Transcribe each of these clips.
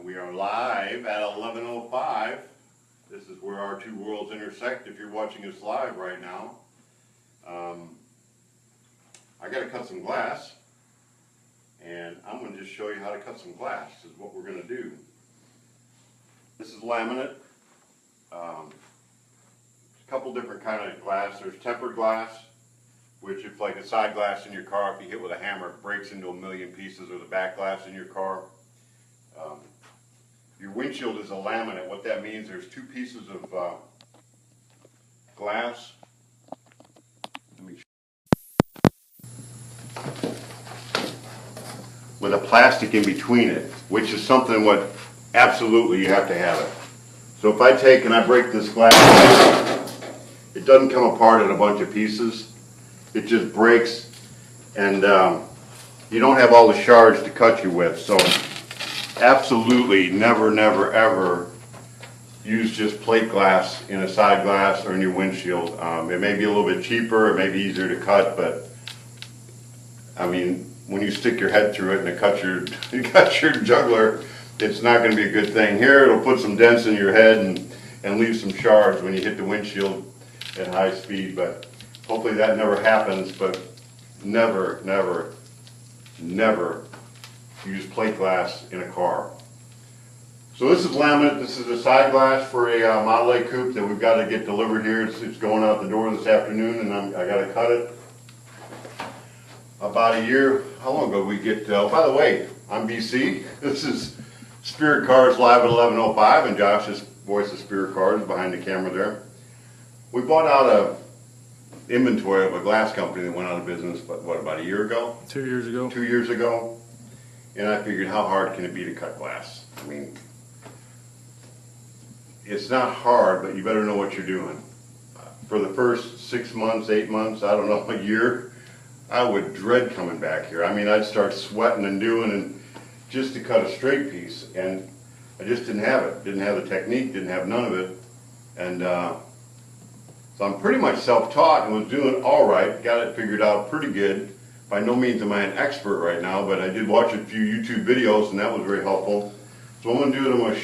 We are live at 11:05. This is where our two worlds intersect if you're watching us live right now. I got to cut some glass, and I'm going to just show you how to cut some glass. This is what we're going to do. This is laminate. A couple different kind of glass. There's tempered glass, which if like a side glass in your car, if you hit with a hammer, it breaks into a million pieces, or the back glass in your car. Your windshield is a laminate. What that means, there's two pieces of glass. With a plastic in between it, which is something what absolutely you have to have it. So if I take and I break this glass, it doesn't come apart in a bunch of pieces. It just breaks, and you don't have all the shards to cut you with. So absolutely never, never, ever use just plate glass in a side glass or in your windshield. It may be a little bit cheaper, it may be easier to cut, but I mean, when you stick your head through it and it cuts your jugular, it's not going to be a good thing. Here, it'll put some dents in your head and leave some shards when you hit the windshield at high speed, but hopefully that never happens. But never, never, never use plate glass in a car. So this is laminate. This is a side glass for a Model A coupe that we've got to get delivered here. It's going out the door this afternoon, and I got to cut it. About a year, how long ago we get, by the way, I'm BC. This is Spirit Cars live at 11:05, and Josh's voice of Spirit Cars behind the camera there. We bought out a inventory of a glass company that went out of business, but what, about a year ago? 2 years ago. 2 years ago. And I figured, how hard can it be to cut glass? I mean, it's not hard, but you better know what you're doing. For the first 6 months, 8 months, I don't know, a year, I would dread coming back here. I mean, I'd start sweating and doing, and just to cut a straight piece, and I just didn't have it. Didn't have the technique, didn't have none of it. And so I'm pretty much self-taught and was doing all right, got it figured out pretty good. By no means am I an expert right now, but I did watch a few YouTube videos, and that was very helpful. So what I'm going to do is I'm going to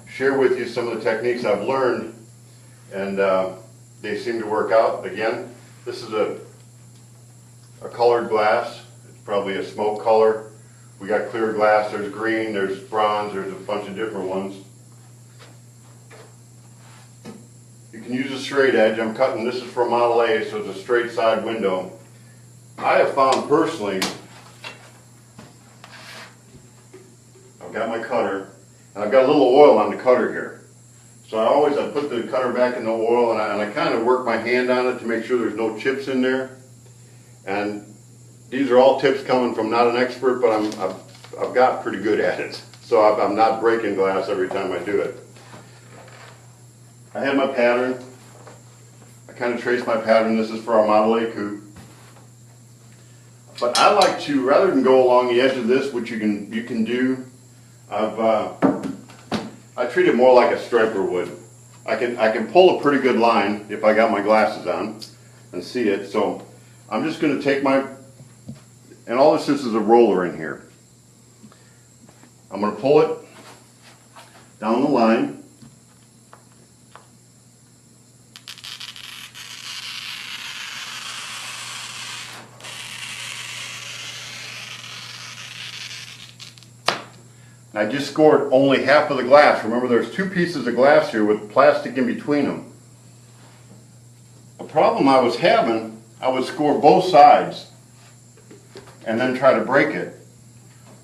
share with you some of the techniques I've learned, and they seem to work out. Again, this is a colored glass. It's probably a smoke color. We got clear glass, there's green, there's bronze, there's a bunch of different ones. You can use a straight edge. I'm cutting, this is for Model A, so it's a straight side window. I have found personally, I've got my cutter, and I've got a little oil on the cutter here. So I put the cutter back in the oil, and I kind of work my hand on it to make sure there's no chips in there. And these are all tips coming from not an expert, but I've got pretty good at it. So I'm not breaking glass every time I do it. I had my pattern. I kind of traced my pattern. This is for our Model A coupe. But I like to, rather than go along the edge of this, which you can do, I treat it more like a striper would. I can pull a pretty good line if I got my glasses on and see it. So I'm just going to take and all this is a roller in here. I'm going to pull it down the line. And I just scored only half of the glass. Remember, there's two pieces of glass here with plastic in between them. The problem I was having, I would score both sides and then try to break it.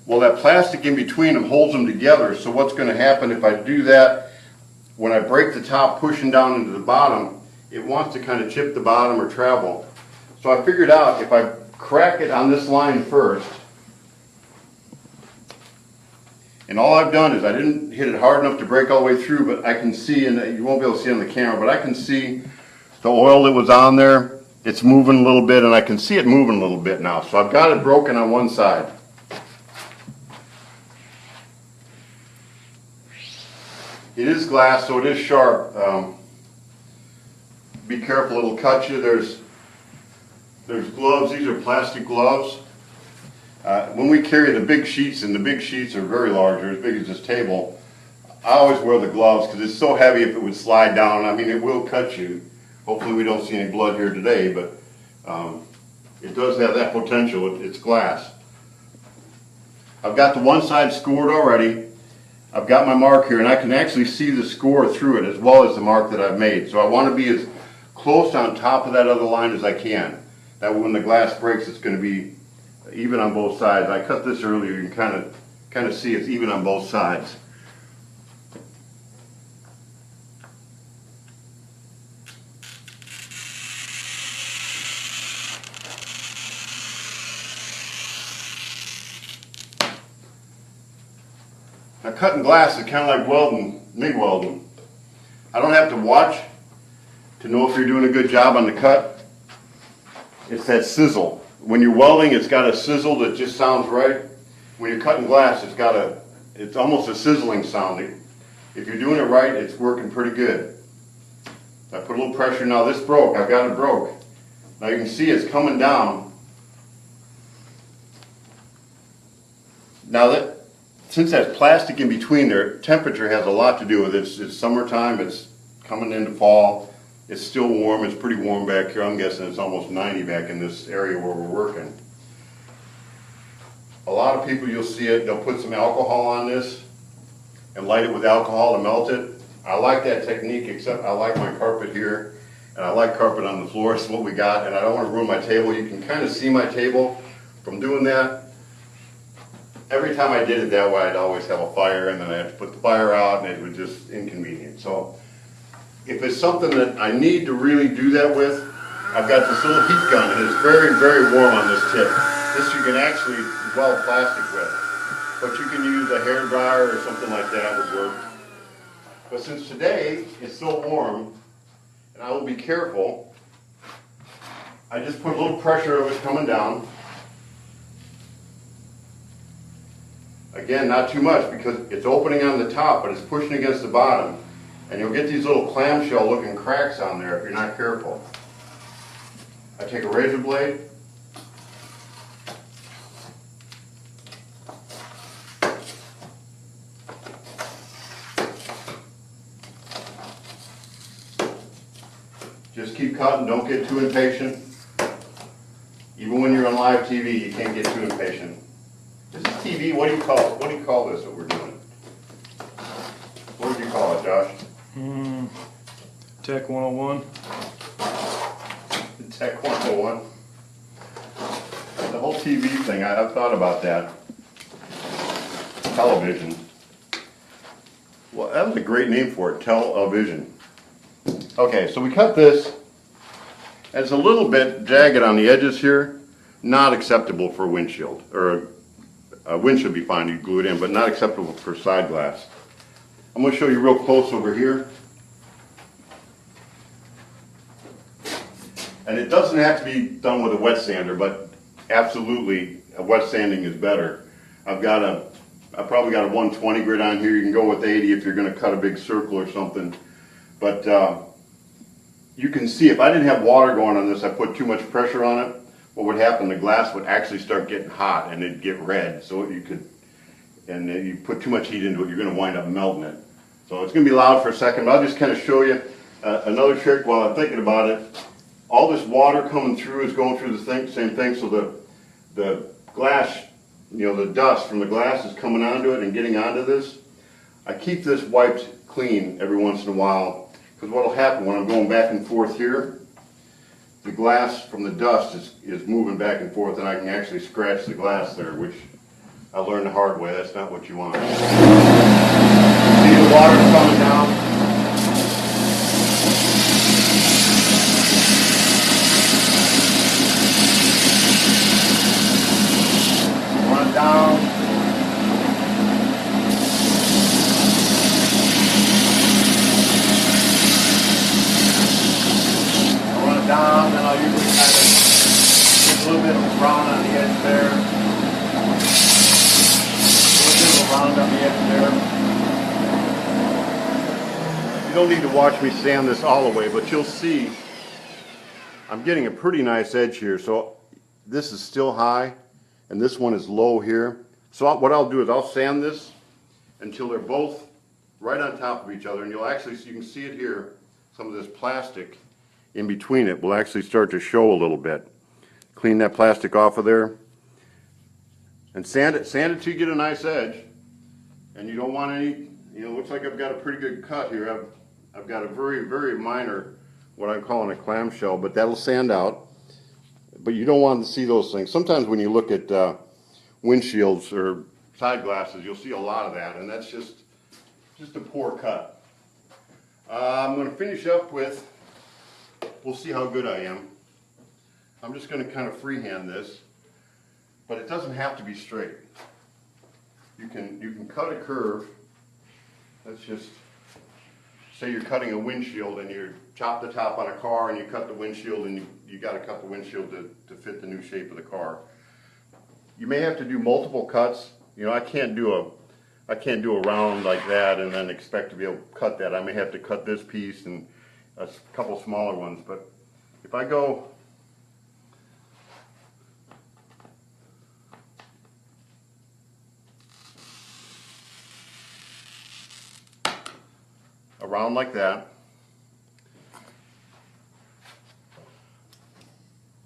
Well, that plastic in between them holds them together, so what's going to happen if I do that, when I break the top pushing down into the bottom, it wants to kind of chip the bottom or travel. So I figured out if I crack it on this line first, and all I've done is I didn't hit it hard enough to break all the way through, but I can see, and you won't be able to see on the camera, but I can see the oil that was on there. It's moving a little bit, and I can see it moving a little bit now. So I've got it broken on one side. It is glass, so it is sharp. Be careful, it'll cut you. There's gloves. These are plastic gloves. When we carry the big sheets, and the big sheets are very large, they're as big as this table, I always wear the gloves because it's so heavy if it would slide down. I mean, it will cut you. Hopefully we don't see any blood here today, but it does have that potential. It's glass. I've got the one side scored already. I've got my mark here, and I can actually see the score through it as well as the mark that I've made. So I want to be as close on top of that other line as I can. That way when the glass breaks, it's going to be even on both sides. I cut this earlier. You can kind of see it's even on both sides. Now, cutting glass is kind of like welding, MIG welding. I don't have to watch to know if you're doing a good job on the cut. It's that sizzle. When you're welding, it's got a sizzle that just sounds right. When you're cutting glass, it's almost a sizzling sound. If you're doing it right, it's working pretty good. I put a little pressure. Now this broke. I've got it broke. Now you can see it's coming down. Now since that's plastic in between there, temperature has a lot to do with it. It's summertime, it's coming into fall. It's still warm, it's pretty warm back here. I'm guessing it's almost 90 back in this area where we're working. A lot of people, you'll see it, they'll put some alcohol on this and light it with alcohol to melt it. I like that technique, except I like my carpet here, and I like carpet on the floor. It's what we got, and I don't want to ruin my table. You can kind of see my table from doing that. Every time I did it that way, I'd always have a fire, and then I had to put the fire out, and it was just inconvenient. So if it's something that I need to really do that with, I've got this little heat gun, and it's very, very warm on this tip. This you can actually weld plastic with, but you can use a hair dryer or something like that would work. But since today it's so warm, and I will be careful, I just put a little pressure of it coming down. Again, not too much because it's opening on the top, but it's pushing against the bottom. And you'll get these little clamshell looking cracks on there if you're not careful. I take a razor blade. Just keep cutting, don't get too impatient. Even when you're on live TV, you can't get too impatient. This is TV, what do you call it? What do you call this that we're doing? What did you call it, Josh? Tech 101. Tech 101. The whole TV thing, I've thought about that. Television. Well, that was a great name for it, television. Okay, so we cut this. It's a little bit jagged on the edges here. Not acceptable for a windshield, or a windshield would be fine, you glue it in, but not acceptable for side glass. I'm going to show you real close over here. And it doesn't have to be done with a wet sander, but absolutely a wet sanding is better. I've probably got a 120 grit on here. You can go with 80 if you're going to cut a big circle or something. But you can see if I didn't have water going on this, I put too much pressure on it, what would happen, the glass would actually start getting hot and it'd get red. So you put too much heat into it, you're going to wind up melting it. So it's going to be loud for a second, but I'll just kind of show you another trick while I'm thinking about it. All this water coming through is going through the same thing, so the glass, the dust from the glass is coming onto it and getting onto this. I keep this wiped clean every once in a while, because what will happen when I'm going back and forth here, the glass from the dust is moving back and forth, and I can actually scratch the glass there, which I learned the hard way. That's not what you want. See the water coming down? Run down. Run it down, then I'll usually kind of get a little bit of brown on the edge there. Round on the edge there. You don't need to watch me sand this all the way, but you'll see I'm getting a pretty nice edge here. So this is still high, and this one is low here. So what I'll do is I'll sand this until they're both right on top of each other, and you'll actually, you can see it here, some of this plastic in between it will actually start to show a little bit. Clean that plastic off of there and sand it till you get a nice edge, and you don't want any, you know, it looks like I've got a pretty good cut here. I've got a very, very minor, what I'm calling a clamshell, but that'll sand out. But you don't want to see those things. Sometimes when you look at windshields or side glasses, you'll see a lot of that, and that's just a poor cut. I'm going to finish up with, we'll see how good I am. I'm just going to kind of freehand this, but it doesn't have to be straight. You can cut a curve. Let's just say you're cutting a windshield and you chop the top on a car and you cut the windshield, and you got to cut the windshield to fit the new shape of the car. You may have to do multiple cuts. You know, I can't do a round like that and then expect to be able to cut that. I may have to cut this piece and a couple smaller ones, but if I go around like that,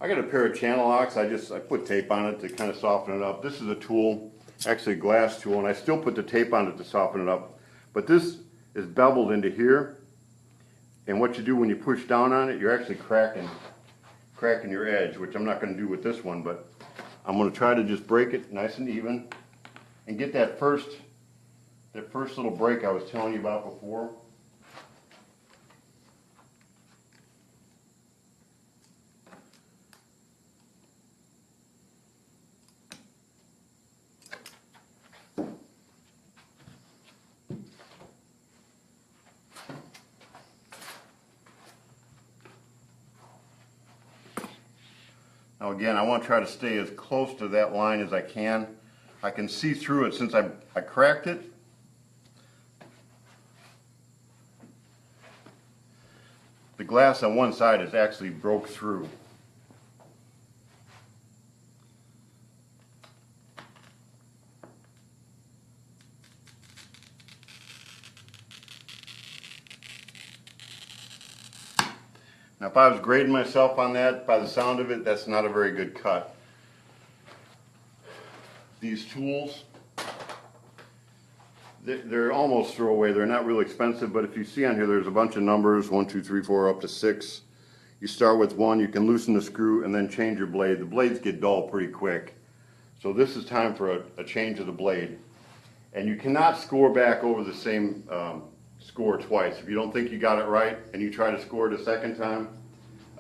I got a pair of channel locks. I put tape on it to kind of soften it up. This is a tool, actually a glass tool, and I still put the tape on it to soften it up. But this is beveled into here, and what you do when you push down on it, you're actually cracking your edge, which I'm not going to do with this one, but I'm going to try to just break it nice and even and get that first little break I was telling you about before. Now again, I want to try to stay as close to that line as I can. I can see through it since I cracked it. The glass on one side is actually broke through. Now if I was grading myself on that, by the sound of it, that's not a very good cut. These tools, they're almost throwaway. They're not really expensive, but if you see on here, there's a bunch of numbers, 1, 2, 3, 4, up to 6. You start with 1, you can loosen the screw and then change your blade. The blades get dull pretty quick. So this is time for a change of the blade. And you cannot score back over the same score twice. If you don't think you got it right and you try to score it a second time,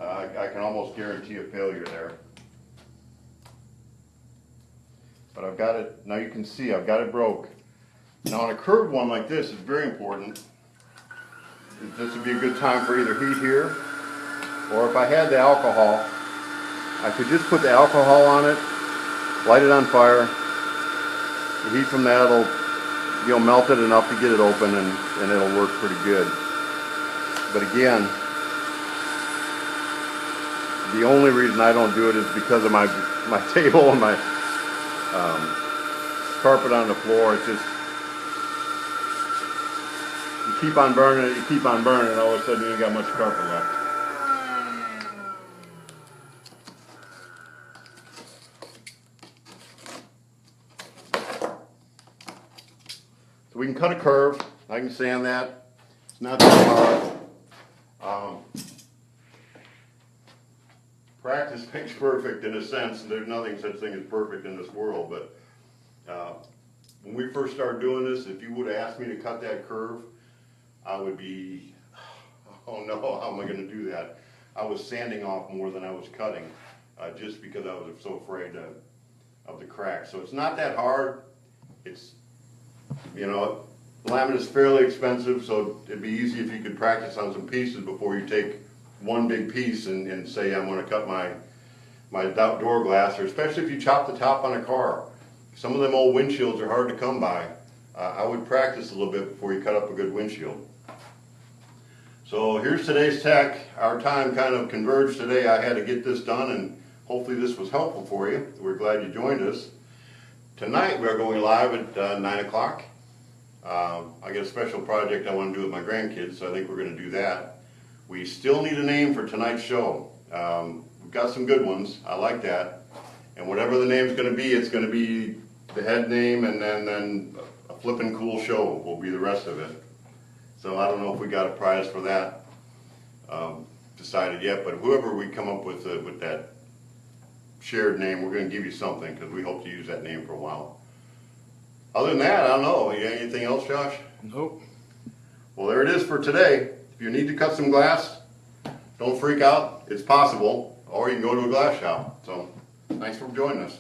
I can almost guarantee a failure there. But I've got it, now you can see I've got it broke. Now on a curved one like this, it's very important. This would be a good time for either heat here, or if I had the alcohol, I could just put the alcohol on it, light it on fire. The heat from that will, you'll melt it enough to get it open, and it'll work pretty good. But again, the only reason I don't do it is because of my table and my carpet on the floor. It's just, you keep on burning it, you keep on burning it, and all of a sudden you ain't got much carpet left. So we can cut a curve. I can sand that. It's not that hard. Practice makes perfect in a sense. There's nothing such thing as perfect in this world, but when we first started doing this, if you would have asked me to cut that curve, I would be, oh no, how am I going to do that? I was sanding off more than I was cutting, just because I was so afraid of the crack. So it's not that hard. It's, you know, laminate is fairly expensive, so it'd be easy if you could practice on some pieces before you take one big piece and say I'm going to cut my door glass, or especially if you chop the top on a car. Some of them old windshields are hard to come by. I would practice a little bit before you cut up a good windshield. So here's today's tech. Our time kind of converged today. I had to get this done, and hopefully this was helpful for you. We're glad you joined us. Tonight we are going live at 9 o'clock. I got a special project I want to do with my grandkids, so I think we're going to do that. We still need a name for tonight's show. We've got some good ones. I like that. And whatever the name's going to be, it's going to be the head name, and then a flippin' cool show will be the rest of it. So I don't know if we got a prize for that decided yet, but whoever we come up with that shared name, we're going to give you something, because we hope to use that name for a while. Other than that, I don't know. You got anything else, Josh? Nope. Well, there it is for today. If you need to cut some glass, don't freak out. It's possible. Or you can go to a glass shop. So, thanks for joining us.